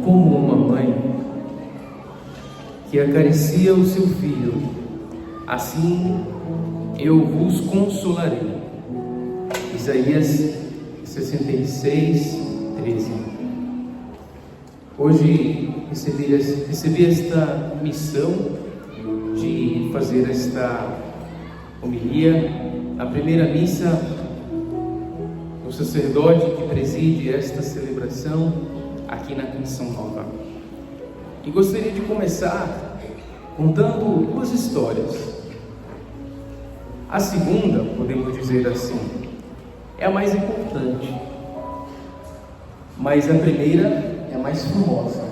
Como uma mãe que acaricia o seu filho, assim eu vos consolarei. Isaías 66, 13. Hoje recebi esta missão de fazer esta homilia, a primeira missa do sacerdote que preside esta celebração aqui na Canção Nova. E gostaria de começar contando duas histórias. A segunda, podemos dizer assim, é a mais importante, mas a primeira é a mais famosa.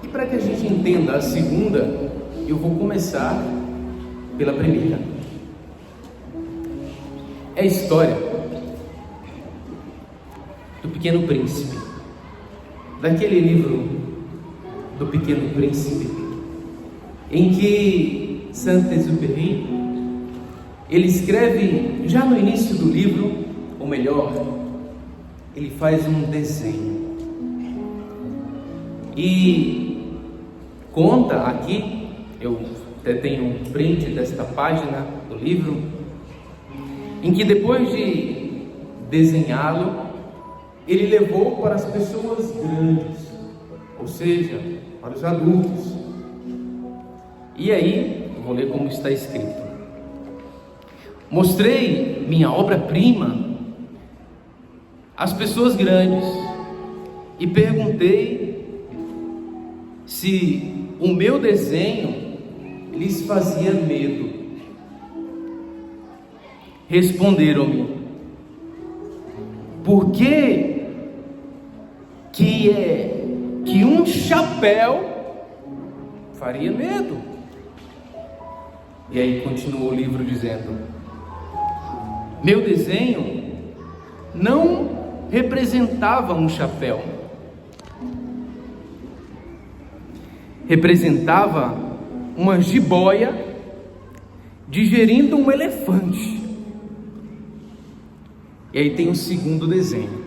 E para que a gente entenda a segunda, eu vou começar pela primeira. É a história do Pequeno Príncipe, daquele livro do Pequeno Príncipe, em que Saint-Exupéry ele escreve já no início do livro, ou melhor, ele faz um desenho e conta aqui, eu até tenho um print desta página do livro, em que depois de desenhá-lo, ele levou para as pessoas grandes, ou seja, para os adultos. E aí, eu vou ler como está escrito: mostrei minha obra-prima às pessoas grandes e perguntei se o meu desenho lhes fazia medo. Responderam-me: por que um chapéu faria medo? E aí continua o livro dizendo: meu desenho não representava um chapéu, representava uma jiboia digerindo um elefante. E aí tem o segundo desenho.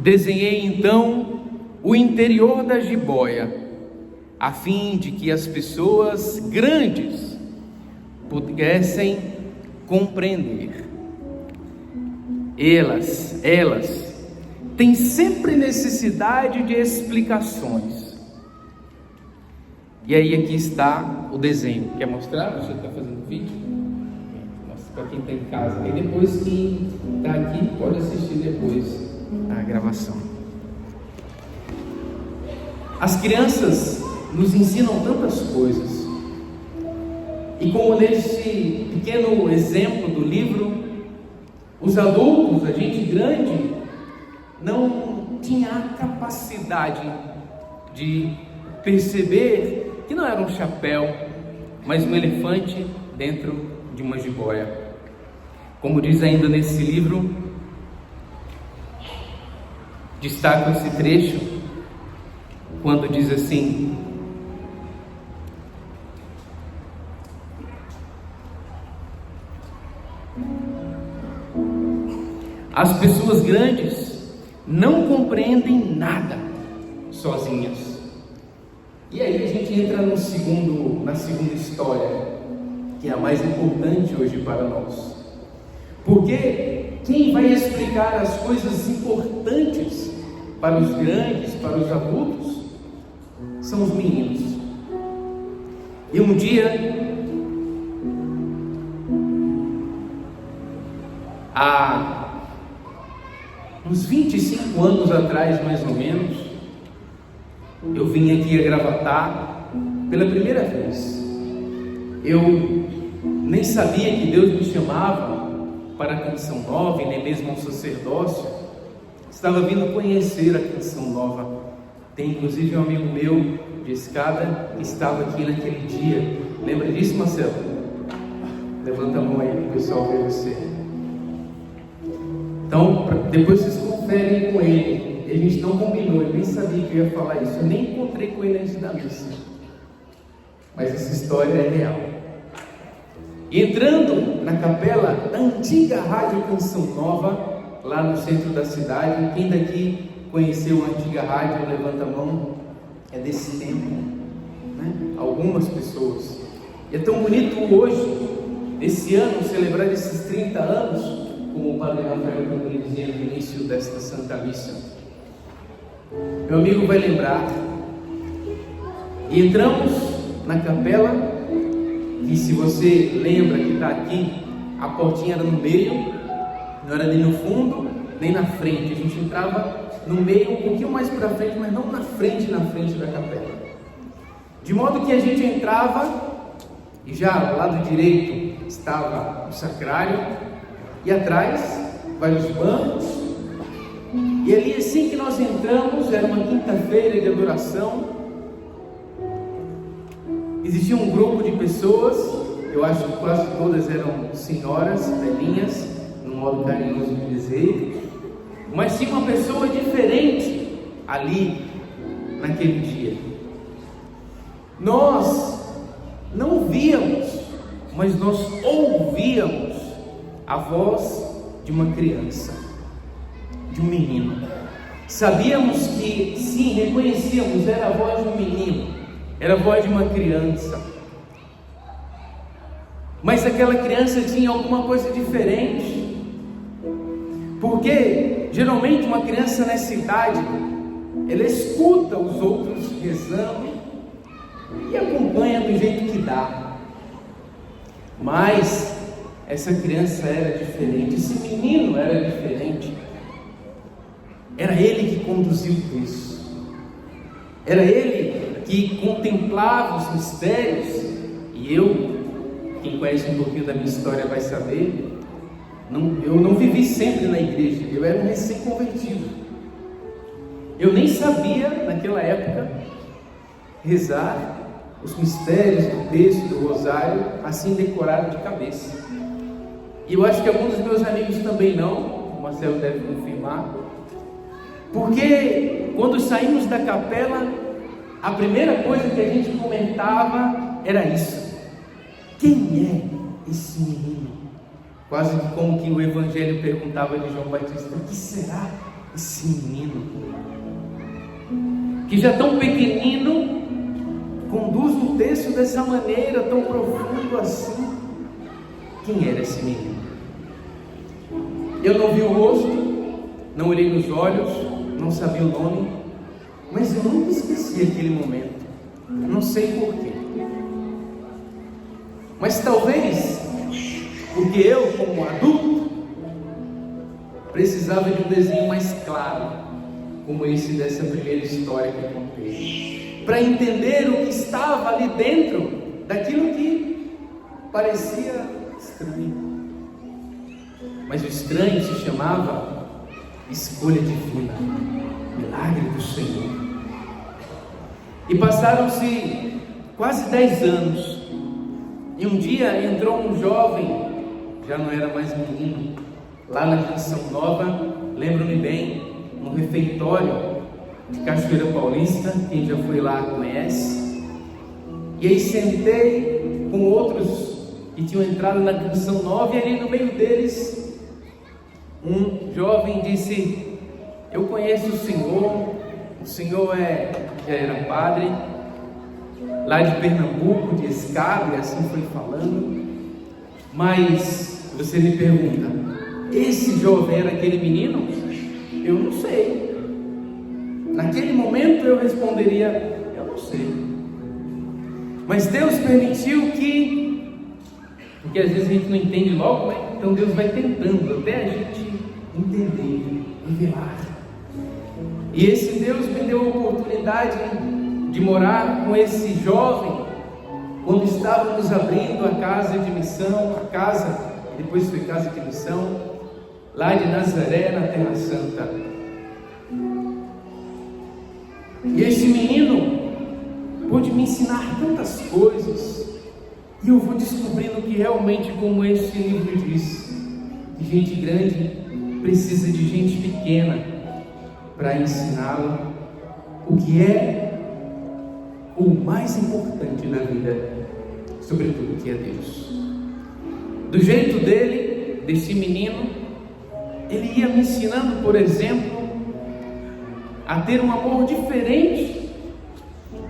Desenhei então o interior da jiboia, a fim de que as pessoas grandes pudessem compreender. Elas têm sempre necessidade de explicações. E aí aqui está o desenho. Quer mostrar? Você está fazendo vídeo? Mostra para quem está em casa. E depois quem está aqui pode assistir depois a gravação. As crianças nos ensinam tantas coisas. E como neste pequeno exemplo do livro, os adultos, a gente grande, não tinha a capacidade de perceber que não era um chapéu, mas um elefante dentro de uma jiboia. Como diz ainda nesse livro, destaco esse trecho quando diz assim: as pessoas grandes não compreendem nada sozinhas. E aí a gente entra na segunda história, que é a mais importante hoje para nós. Porque quem vai explicar as coisas importantes para os grandes, para os adultos, são os meninos. E um dia, há uns 25 anos atrás, mais ou menos, eu vim aqui a Gravatá pela primeira vez. Eu nem sabia que Deus me chamava para a Canção Nova, e nem mesmo ao sacerdócio. Estava vindo conhecer a Canção Nova. Tem inclusive um amigo meu de escada que estava aqui naquele dia. Lembra disso, Marcelo? Levanta a mão aí para o pessoal ver você. Então, depois vocês conferem com ele. A gente não combinou, ele nem sabia que eu ia falar isso. Eu nem encontrei com ele antes da missa. Mas essa história é real. E entrando na capela da antiga Rádio Canção Nova, lá no centro da cidade. Quem daqui conheceu a antiga rádio, levanta a mão, é desse tempo, né? Algumas pessoas. E é tão bonito hoje, esse ano, celebrar esses 30 anos, como o Padre Rafael também dizia no início desta Santa Missa. Meu amigo vai lembrar, e entramos na capela, e se você lembra que está aqui, a portinha era no meio, não era nem no fundo, nem na frente. A gente entrava no meio, um pouquinho mais para frente, mas não na frente da capela. De modo que a gente entrava, e já ao lado direito estava o sacrário, e atrás vários bancos, e ali assim que nós entramos, era uma quinta-feira de adoração, existia um grupo de pessoas, eu acho que quase todas eram senhoras, velhinhas, no modo carinhoso de dizer, mas tinha uma pessoa diferente ali, naquele dia. Nós não víamos, mas nós ouvíamos a voz de uma criança, de um menino. Sabíamos que, sim, reconhecíamos, era a voz de um menino, era a voz de uma criança. Mas aquela criança tinha alguma coisa diferente, porque geralmente uma criança nessa idade, ela escuta os outros rezando e acompanha do jeito que dá. Mas essa criança era diferente, esse menino era diferente. Era ele que conduzia o texto, era ele que contemplava os mistérios. E eu, quem conhece um pouquinho da minha história vai saber, eu não vivi sempre na igreja, eu era um recém-convertido. Eu nem sabia, naquela época, rezar os mistérios do texto, do rosário, assim decorado de cabeça. E eu acho que alguns dos meus amigos também não, o Marcelo deve confirmar, porque quando saímos da capela, a primeira coisa que a gente comentava era isso: quem é esse menino? Quase como que o Evangelho perguntava de João Batista: o que será esse menino? Que já tão pequenino, conduz o texto dessa maneira, tão profundo assim. Quem era esse menino? Eu não vi o rosto, não olhei nos olhos, não sabia o nome, mas eu nunca esqueci aquele momento. Não sei porquê, mas talvez porque eu, como adulto, precisava de um desenho mais claro, como esse dessa primeira história que eu contei, para entender o que estava ali dentro daquilo que parecia estranho. Mas o estranho se chamava escolha divina, milagre do Senhor. E passaram-se quase 10 anos, e um dia entrou um jovem, já não era mais menino, lá na Canção Nova, lembro-me bem, no refeitório de Cachoeira Paulista, quem já foi lá conhece. E aí sentei com outros que tinham entrado na Canção Nova, e ali no meio deles, um jovem disse: eu conheço o Senhor já era padre, lá de Pernambuco, de Escada, e assim foi falando. Mas você me pergunta: esse jovem era aquele menino? Eu não sei. Naquele momento eu responderia: eu não sei. Mas Deus permitiu porque às vezes a gente não entende logo, né? Então Deus vai tentando até a gente entender, revelar. E esse Deus me deu a oportunidade de morar com esse jovem quando estávamos abrindo a casa de missão, depois foi casa de missão, lá de Nazaré, na Terra Santa. E esse menino pôde me ensinar tantas coisas, e eu vou descobrindo que realmente, como este livro diz, que gente grande precisa de gente pequena para ensiná-lo o que é o mais importante na vida, sobretudo que é Deus. Do jeito dele, desse menino, ele ia me ensinando, por exemplo, a ter um amor diferente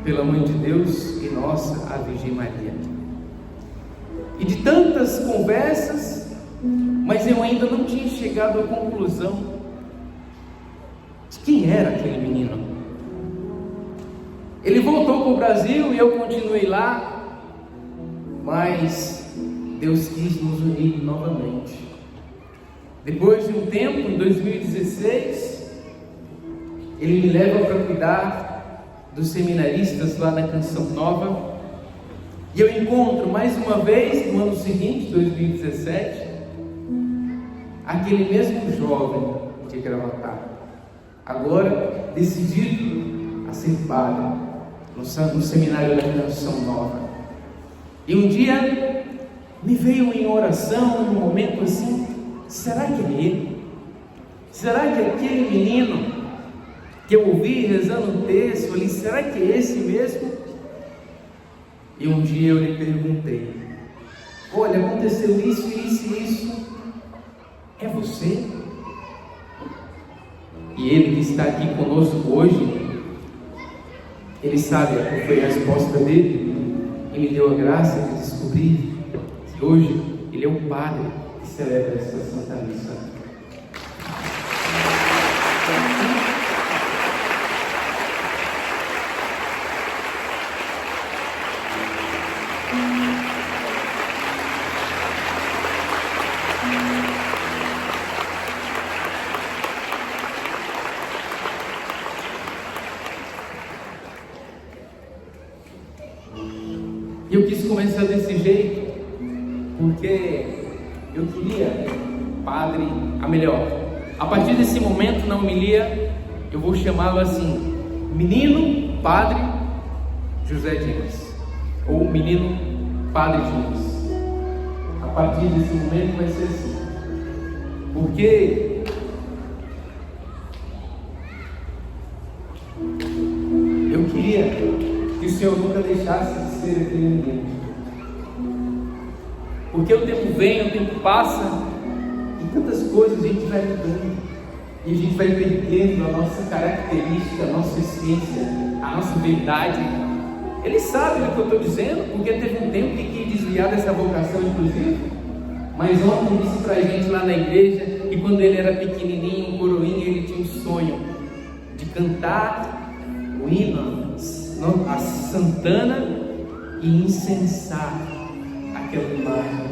pela Mãe de Deus e nossa, a Virgem Maria. E de tantas conversas, mas eu ainda não tinha chegado à conclusão de quem era aquele menino. Ele voltou para o Brasil e eu continuei lá, mas Deus quis nos unir novamente. Depois de um tempo, em 2016, Ele me leva para cuidar dos seminaristas lá na Canção Nova, e eu encontro mais uma vez, no ano seguinte, 2017, aquele mesmo jovem de Gravatá, agora decidido a ser padre no seminário da Canção Nova. E um dia me veio em oração, num momento assim: será que é ele? Será que é aquele menino que eu ouvi rezando o texto ali, será que é esse mesmo? E um dia eu lhe perguntei: olha, aconteceu isso, isso e isso, é você? E ele que está aqui conosco hoje, ele sabe qual foi a resposta dele, e me deu a graça de descobrir que hoje ele é o padre que celebra essa Santa Missa. E eu quis começar desse jeito, porque eu queria padre, a partir desse momento na homilia, eu vou chamá-lo assim: menino padre José Dimas, ou menino padre Dimas. A partir desse momento vai ser assim, porque eu queria que o Senhor nunca deixasse de ser aquele menino, porque o tempo vem, o tempo passa, e tantas coisas a gente vai mudando, e a gente vai perdendo a nossa característica, a nossa essência, a nossa verdade. Ele sabe do que eu estou dizendo, porque teve um tempo que quis desviar dessa vocação, inclusive, mas ontem disse para a gente lá na igreja que quando ele era pequenininho, um coroinha, ele tinha um sonho de cantar o hino a Santana e incensar aquela imagem.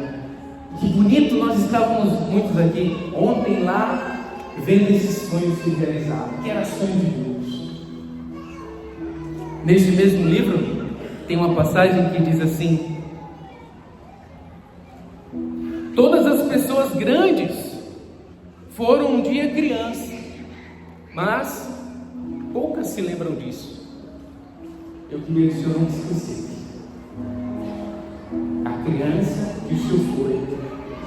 Que bonito, nós estávamos muitos aqui ontem lá vendo esse sonho se realizar, que era sonho de Deus. Neste mesmo livro tem uma passagem que diz assim: todas as pessoas grandes foram um dia criança, mas poucas se lembram disso. Eu queria que o Senhor não esquecesse. A criança que o Senhor foi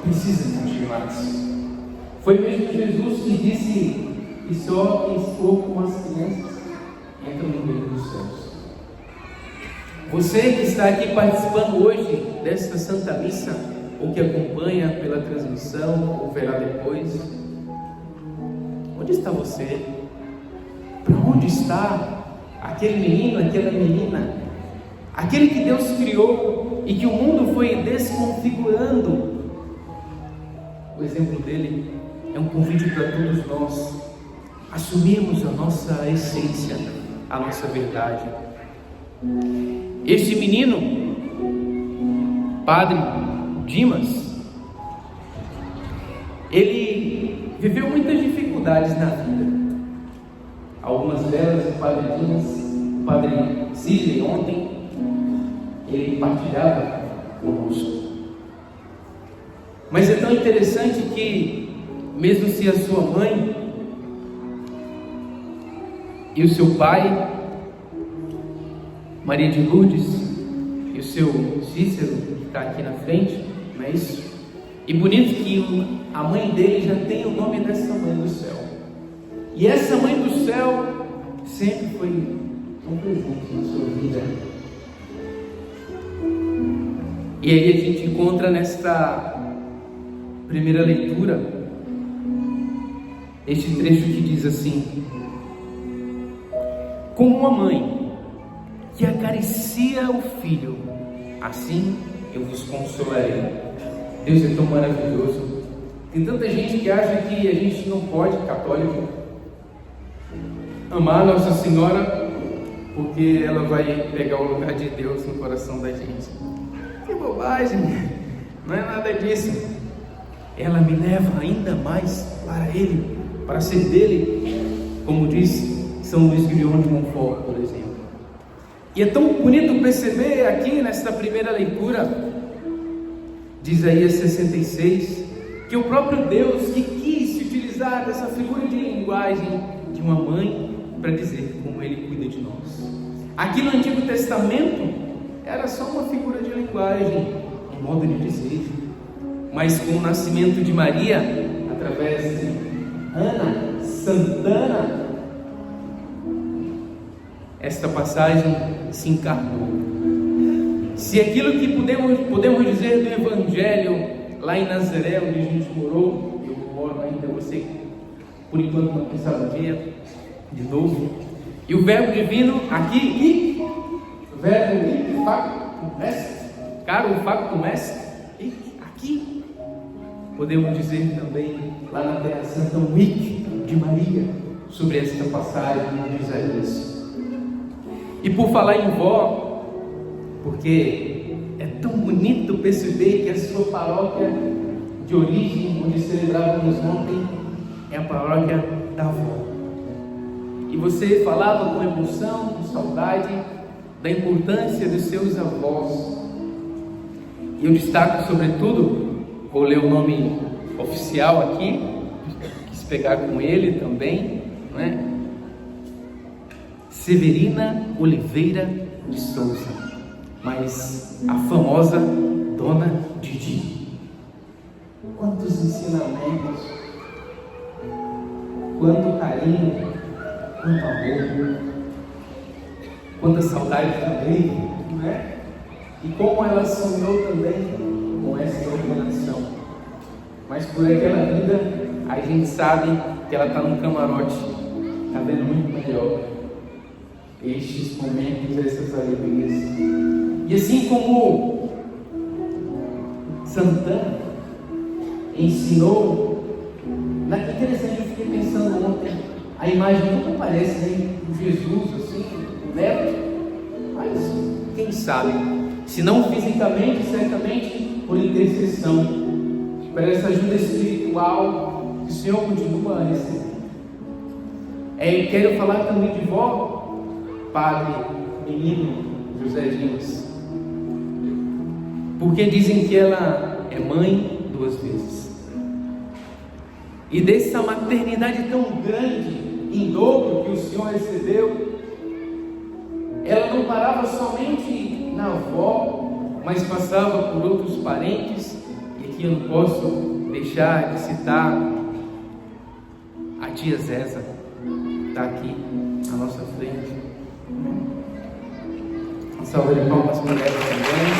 precisa continuar assim. Foi mesmo Jesus que disse que só quem for com as crianças entra no reino dos céus. Você que está aqui participando hoje desta Santa Missa, ou que acompanha pela transmissão, ou verá depois, onde está você? Para onde está aquele menino, aquela menina, aquele que Deus criou e que o mundo foi desconfigurando? O exemplo dele é um convite para todos nós assumirmos a nossa essência, a nossa verdade. Este menino, Padre Dimas, ele viveu muitas dificuldades na vida. Algumas delas o Padre Dimas, o Padre Sidney ontem, ele partilhava conosco. Mas é tão interessante que, mesmo se a sua mãe e o seu pai, Maria de Lourdes, e o seu Cícero, que está aqui na frente, não é isso? E bonito que a mãe dele já tem o nome dessa mãe do céu. E essa mãe do céu sempre foi um presente na sua vida. E aí a gente encontra nesta primeira leitura este trecho que diz assim: como uma mãe que acaricia o filho, assim eu vos consolarei. Deus é tão maravilhoso. Tem tanta gente que acha que a gente não pode, católico, amar Nossa Senhora porque ela vai pegar o lugar de Deus no coração da gente. Que bobagem, não é nada disso. Ela me leva ainda mais para Ele, para ser dele, como diz São Luís Guilherme de Montfort, por exemplo. E é tão bonito perceber aqui nesta primeira leitura de Isaías 66, que o próprio Deus que quis utilizar dessa figura de linguagem de uma mãe para dizer como Ele cuida de nós. Aqui no Antigo Testamento era só uma figura de linguagem, um modo de dizer, mas com o nascimento de Maria, através de Ana Santana, esta passagem se encarnou. Se aquilo que podemos dizer do Evangelho lá em Nazaré, onde a gente morou, eu moro ainda, você por enquanto não pensava dia, de novo, e o verbo divino aqui, o verbo factum est, caro factum est, aqui, podemos dizer também lá na Terra Santa, um hic de Maria, sobre esta passagem de Isaías. E por falar em vó, porque é tão bonito perceber que a sua paróquia de origem, onde celebrávamos ontem, é a paróquia da avó. E você falava com emoção, com saudade, da importância dos seus avós. E eu destaco sobretudo, vou ler o nome oficial aqui, quis pegar com ele também, não é? Severina Oliveira de Souza, mas a famosa Dona Didi. Quantos ensinamentos, quanto carinho, quanto amor, quanta saudade também, não é? E como ela sonhou também com essa ordenação. Mas por aquela vida, a gente sabe que ela está num camarote, está vendo muito melhor estes momentos, essas alegrias. E assim como Santana ensinou, naquele interessante, eu fiquei pensando ontem, a imagem nunca parece, né, de Jesus assim, neto, mas quem sabe, se não fisicamente, certamente por intercessão, para essa ajuda espiritual que o Senhor continua a receber. Quero falar também de vó, Padre Menino José Dimas, porque dizem que ela é mãe 2 vezes, e dessa maternidade tão grande, em dobro, que o Senhor recebeu, ela não parava somente na avó, mas passava por outros parentes, e aqui eu não posso deixar de citar a tia Zéza, está aqui à nossa frente. Uma salva de palmas para ela também.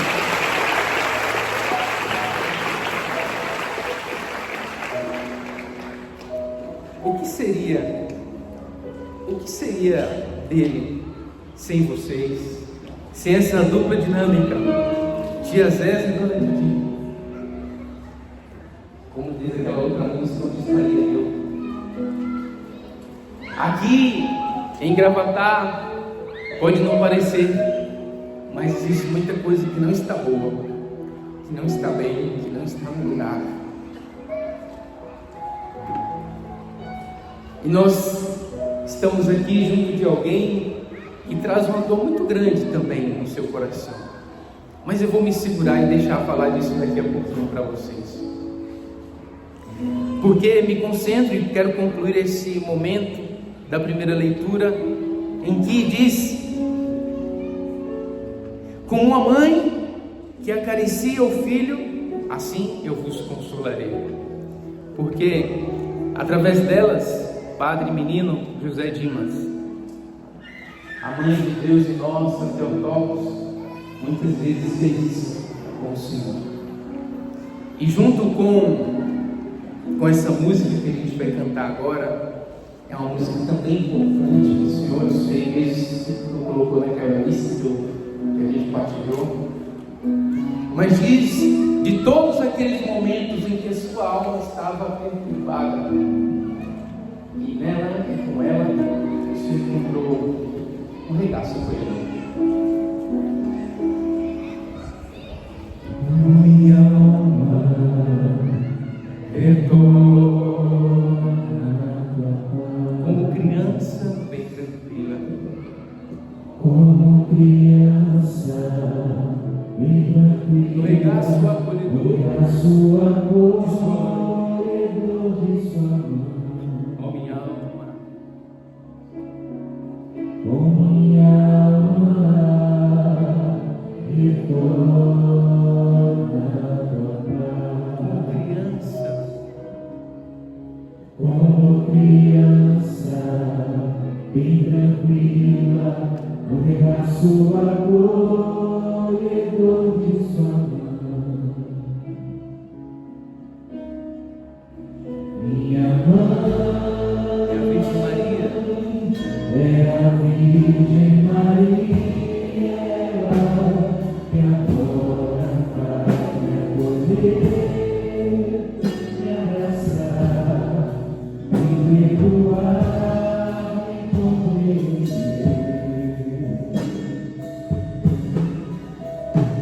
O que seria dele sem vocês, sem essa dupla dinâmica, tia Zéza e Dona Didi? Como diz aquela outra música, onde estaria eu? Aqui em Gravatá pode não parecer, mas existe muita coisa que não está boa, que não está bem, que não está no lugar. E nós estamos aqui junto de alguém que traz uma dor muito grande também no seu coração. Mas eu vou me segurar e deixar falar disso daqui a pouquinho para vocês. Porque me concentro e quero concluir esse momento da primeira leitura, em que diz: como uma mãe que acaricia o filho, assim eu vos consolarei. Porque através delas, Padre Menino José Dimas, a mãe de Deus e nós, São Teotocos, muitas vezes fez isso com o Senhor. E junto com com essa música que a gente vai cantar agora, é uma música também importante do Senhor. Eu sei, vezes não colocou naquela lista que a gente partilhou, mas diz de todos aqueles momentos em que a sua alma estava perturbada, e nela e com ela se encontrou um regaço com ele. Minha alma retorna como criança bem tranquila, como criança bem tranquila, no regaço acolhedor de sua mão. Ó minha alma, Com minha alma retorna como criança bem tranquila, no regaço acolhedor de sua mão. Minha mãe é a Virgem Maria, é a Virgem Maria, ela que agora vai me acolher, me abraçar, me perdoar, me compreender,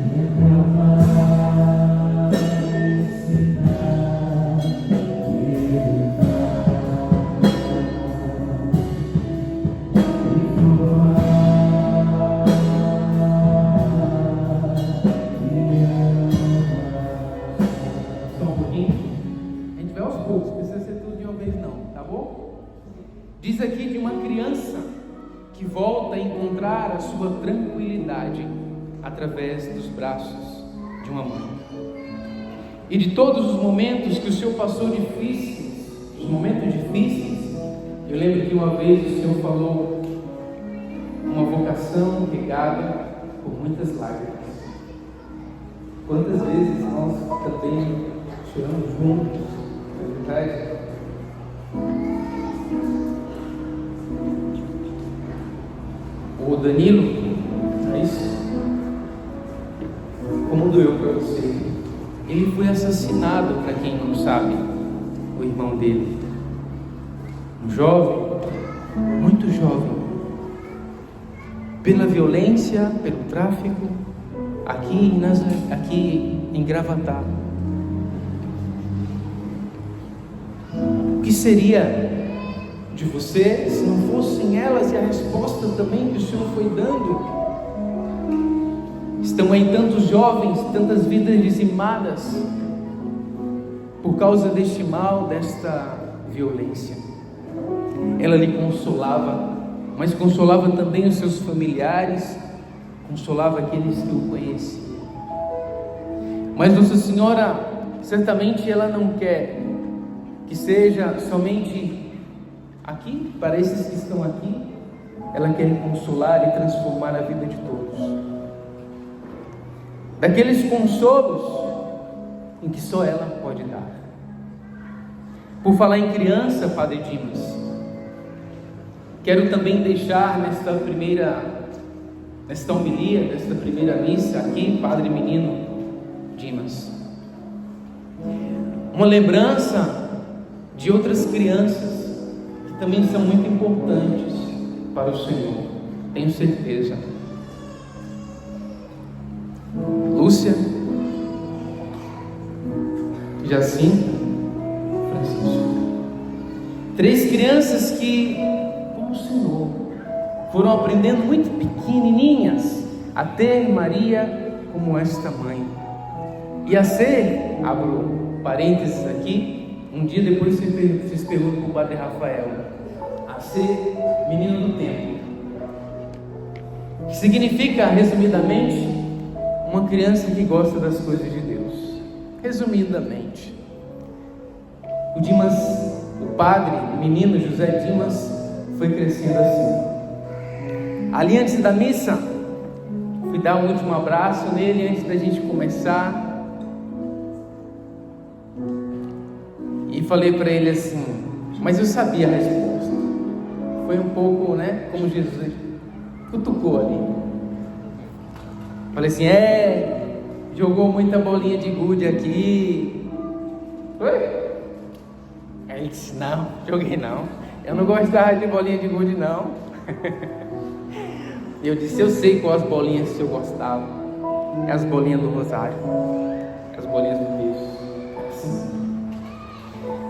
me acalmar, me ensinar, me educar, me provar, me amar. só um pouquinho. A gente vai aos poucos, precisa ser tudo de uma vez não, tá bom? Diz aqui de uma criança que volta a encontrar a sua tranquilidade através dos braços de uma mãe. E de todos os momentos que o Senhor passou difíceis, os momentos difíceis, eu lembro que uma vez o Senhor falou uma vocação regada por muitas lágrimas. Quantas vezes nós também choramos juntos, não é verdade? O Danilo, não é isso? Como doeu para você? Ele foi assassinado, para quem não sabe, o irmão dele. Um jovem, muito jovem, pela violência, pelo tráfico, aqui em Gravatá. O que seria de você se não fossem elas? E a resposta também que o Senhor foi dando. Estão aí tantos jovens, tantas vidas dizimadas por causa deste mal, desta violência. Ela lhe consolava, mas consolava também os seus familiares, consolava aqueles que o conheciam. Mas Nossa Senhora, certamente ela não quer que seja somente aqui, para esses que estão aqui. Ela quer consolar e transformar a vida de todos. Daqueles consolos em que só ela pode dar. Por falar em criança, Padre Dimas, quero também deixar nesta homilia, nesta primeira missa aqui, Padre Menino Dimas, uma lembrança de outras crianças que também são muito importantes para o Senhor, tenho certeza. Lúcia, Jacinto, Francisco, 3 crianças que, como o Senhor, foram aprendendo muito pequenininhas a ter Maria como esta mãe e a ser, abro parênteses aqui, um dia depois vocês perguntam para o Padre Rafael, a ser menino do templo, que significa, resumidamente, uma criança que gosta das coisas de Deus. Resumidamente, o Dimas, o padre, o menino José Dimas, foi crescendo assim. Ali antes da missa, fui dar um último abraço nele antes da gente começar. E falei para ele assim, mas eu sabia a resposta. Foi um pouco, como Jesus cutucou ali. Falei assim, jogou muita bolinha de gude aqui. Foi? Aí ele disse, não, joguei não. Eu não gostava de bolinha de gude não. E eu disse, eu sei quais bolinhas que eu gostava. É as bolinhas do rosário, as bolinhas do Deus.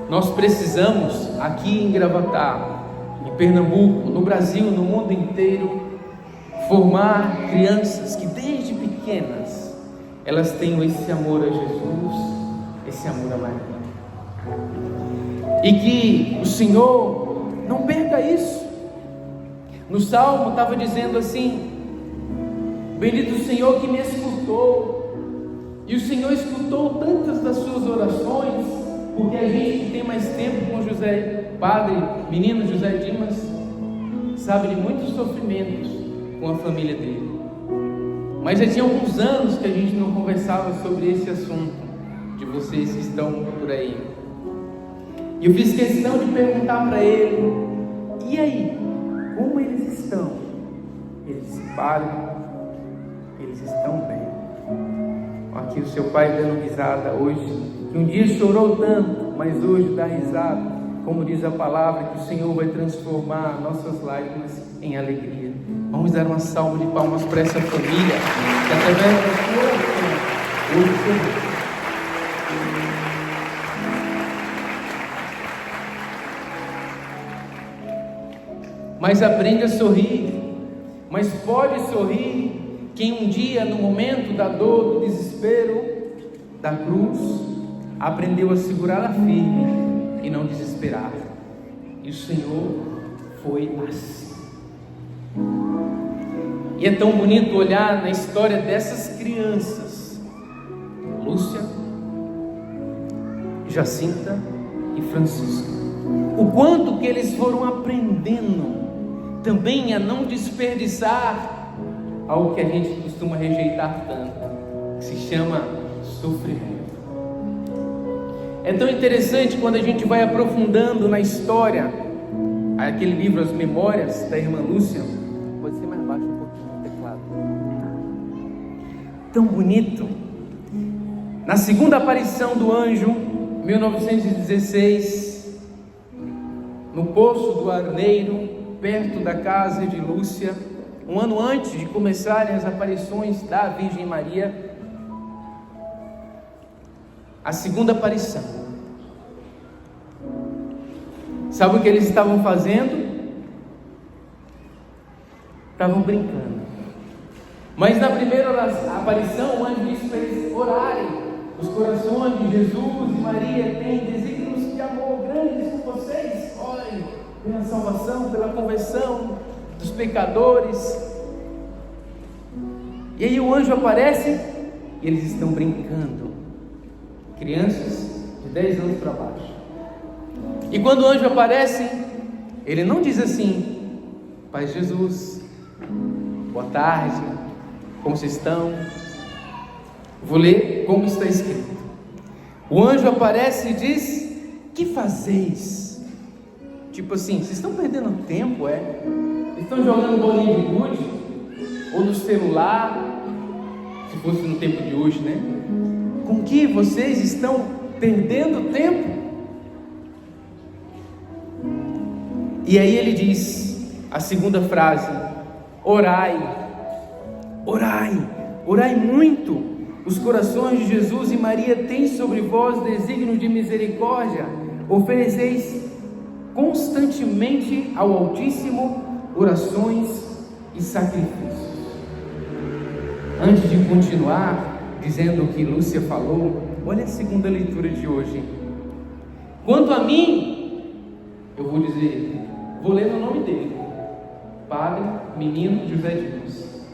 Nós precisamos aqui em Gravatá, em Pernambuco, no Brasil, no mundo inteiro, formar crianças que desde pequenas elas tenham esse amor a Jesus, esse amor a Maria, e que o Senhor não perca isso. No Salmo estava dizendo assim: bendito o Senhor que me escutou. E o Senhor escutou tantas das suas orações, porque a gente que tem mais tempo com José, padre, menino José Dimas, sabe de muitos sofrimentos com a família dele. Mas já tinha alguns anos que a gente não conversava sobre esse assunto, de vocês que estão por aí. E eu fiz questão de perguntar para ele: e aí, como eles estão? Ele disse: padre, eles estão bem. Aqui o seu pai dando risada hoje, que um dia chorou tanto, mas hoje dá risada. Como diz a palavra, que o Senhor vai transformar nossas lágrimas em alegria. Vamos dar uma salva de palmas para essa família, que através da sua oração, hoje mas aprende a sorrir. Mas pode sorrir quem um dia, no momento da dor, do desespero, da cruz, aprendeu a segurá-la firme e não desesperar. E o Senhor foi assim. E é tão bonito olhar na história dessas crianças, Lúcia, Jacinta e Francisco, o quanto que eles foram aprendendo também a não desperdiçar algo que a gente costuma rejeitar tanto, que se chama sofrimento. É tão interessante quando a gente vai aprofundando na história, aquele livro As Memórias da irmã Lúcia. Pode ser mais baixo um pouquinho o teclado. Tão bonito. Na segunda aparição do anjo, 1916, no Poço do Arneiro, perto da casa de Lúcia, um ano antes de começarem as aparições da Virgem Maria, a segunda aparição. Sabe o que eles estavam fazendo? Estavam brincando. Mas na primeira aparição, o anjo disse para eles orarem. Os corações de Jesus e Maria têm desígnios de amor grandes com vocês. Orem pela salvação, pela conversão dos pecadores. E aí o anjo aparece e eles estão brincando. Crianças de 10 anos para baixo. E quando o anjo aparece, ele não diz assim: Pai Jesus, boa tarde, como vocês estão? Vou ler como está escrito. O anjo aparece e diz: que fazeis? Tipo assim, vocês estão perdendo tempo, Vocês estão jogando bolinha de gude? Ou no celular? Se fosse no tempo de hoje, Com que vocês estão perdendo tempo? E aí ele diz a segunda frase: orai, orai, orai muito. Os corações de Jesus e Maria têm sobre vós desígnio de misericórdia. Ofereceis constantemente ao Altíssimo orações e sacrifícios. Antes de continuar dizendo o que Lúcia falou, olha a segunda leitura de hoje. Quanto a mim, eu vou dizer, vou ler no nome dele, Padre Menino José Dimas.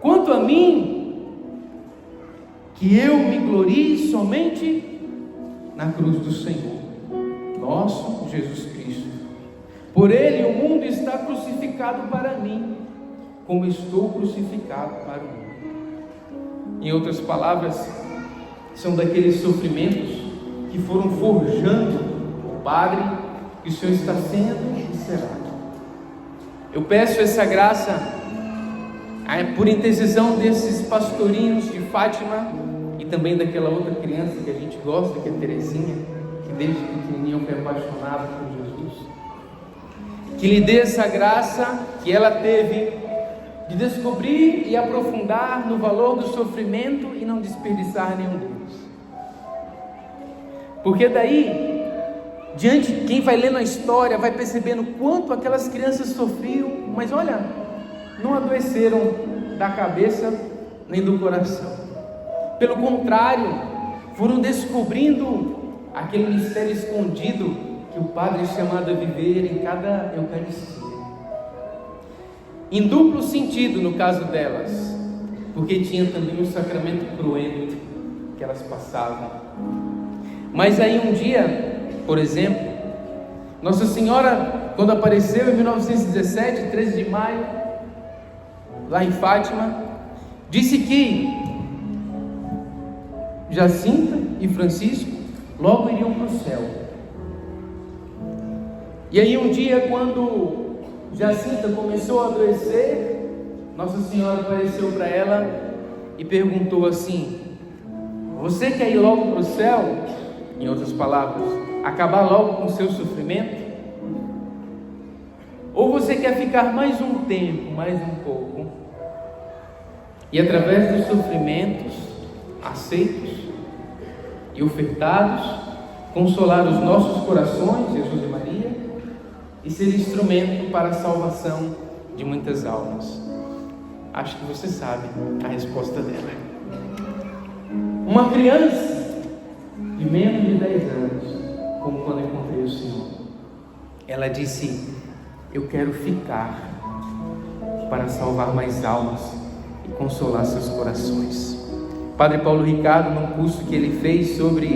Quanto a mim, que eu me glorie somente na cruz do Senhor, nosso Jesus Cristo. Por ele o mundo está crucificado para mim, como estou crucificado para o mundo. Em outras palavras, são daqueles sofrimentos que foram forjando padre que o Senhor está sendo e será. Eu peço essa graça por intercessão desses pastorinhos de Fátima e também daquela outra criança que a gente gosta, que é Terezinha, que desde pequenininha foi apaixonada por Jesus. Que lhe dê essa graça que ela teve de descobrir e aprofundar no valor do sofrimento e não desperdiçar nenhum deles. Porque daí, diante, quem vai lendo a história vai percebendo quanto aquelas crianças sofriam, mas olha, não adoeceram da cabeça nem do coração. Pelo contrário, foram descobrindo aquele mistério escondido que o Padre é chamado a viver em cada Eucaristia. Em duplo sentido no caso delas, porque tinha também um sacramento cruento que elas passavam. Mas aí um dia, por exemplo, Nossa Senhora, quando apareceu em 1917, 13 de maio, lá em Fátima, disse que Jacinta e Francisco logo iriam para o céu. E aí um dia, quando Jacinta começou a adoecer, Nossa Senhora apareceu para ela e perguntou assim: você quer ir logo para o céu? Em outras palavras, acabar logo com o seu sofrimento? Ou você quer ficar mais um tempo, mais um pouco? E através dos sofrimentos aceitos e ofertados, consolar os nossos corações, Jesus e Maria, e ser instrumento para a salvação de muitas almas. Acho que você sabe a resposta dela. Uma criança de menos de 10 anos, como quando encontrei o Senhor, ela disse: eu quero ficar para salvar mais almas e consolar seus corações. Padre Paulo Ricardo, num curso que ele fez sobre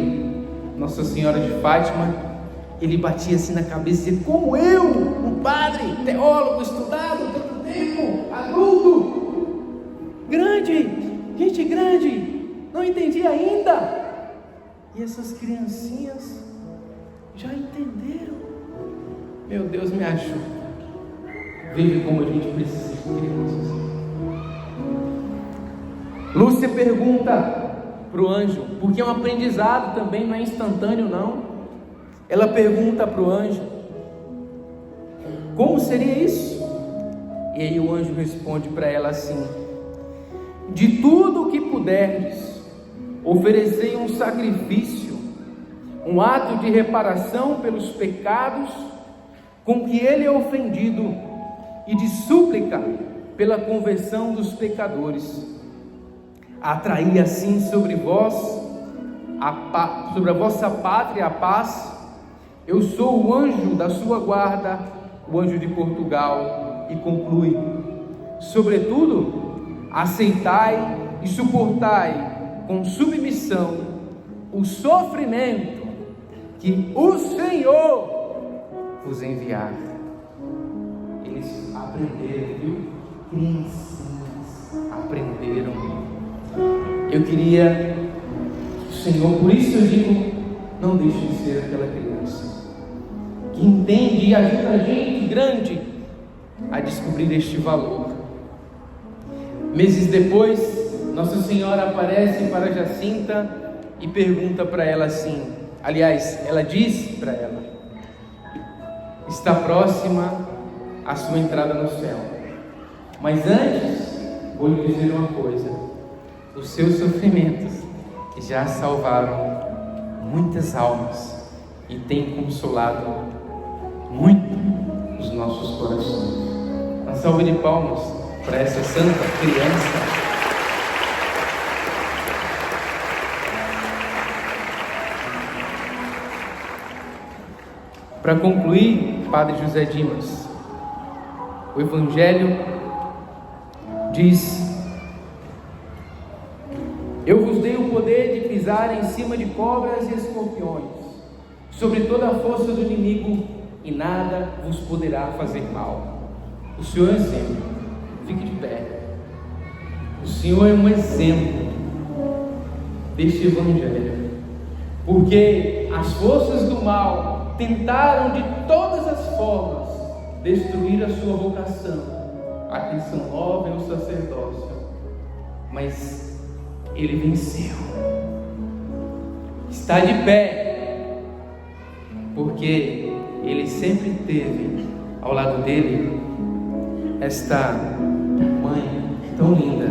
Nossa Senhora de Fátima, ele batia assim na cabeça e dizia: como eu, um padre, teólogo, estudado tanto tempo, adulto, grande, gente grande, não entendi ainda. E essas criancinhas já entenderam. Meu Deus, me ajuda. Veja como a gente precisa de crianças. Lúcia pergunta para o anjo, porque é um aprendizado também, não é instantâneo não. Ela pergunta para o anjo: como seria isso? E aí o anjo responde para ela assim: de tudo o que puderdes, oferecei um sacrifício, um ato de reparação pelos pecados com que ele é ofendido, e de súplica pela conversão dos pecadores. Atraí assim sobre vós, sobre a vossa pátria a paz. Eu sou o anjo da sua guarda, o anjo de Portugal. E conclui: sobretudo, aceitai e suportai com submissão o sofrimento que o Senhor vos enviar. Eles aprenderam, viu? Criancinhas aprenderam. Eu queria que o Senhor, por isso eu digo, não deixe de ser aquela criança que entende e ajuda a gente grande a descobrir este valor. Meses depois, Nossa Senhora aparece para Jacinta e pergunta para ela assim, aliás, ela diz para ela: está próxima a sua entrada no céu, mas antes vou lhe dizer uma coisa: os seus sofrimentos já salvaram muitas almas e têm consolado muito os nossos corações. Uma salva de palmas para essa santa criança. Para concluir, Padre José Dimas, o Evangelho diz: eu vos dei o poder de pisar em cima de cobras e escorpiões, sobre toda a força do inimigo, e nada vos poderá fazer mal. O Senhor é um exemplo. Fique de pé. O Senhor é um exemplo deste Evangelho, porque as forças do mal tentaram de todas as formas destruir a sua vocação, a atenção nova e o sacerdócio, mas ele venceu. Está de pé, porque ele sempre teve ao lado dele esta mãe tão linda,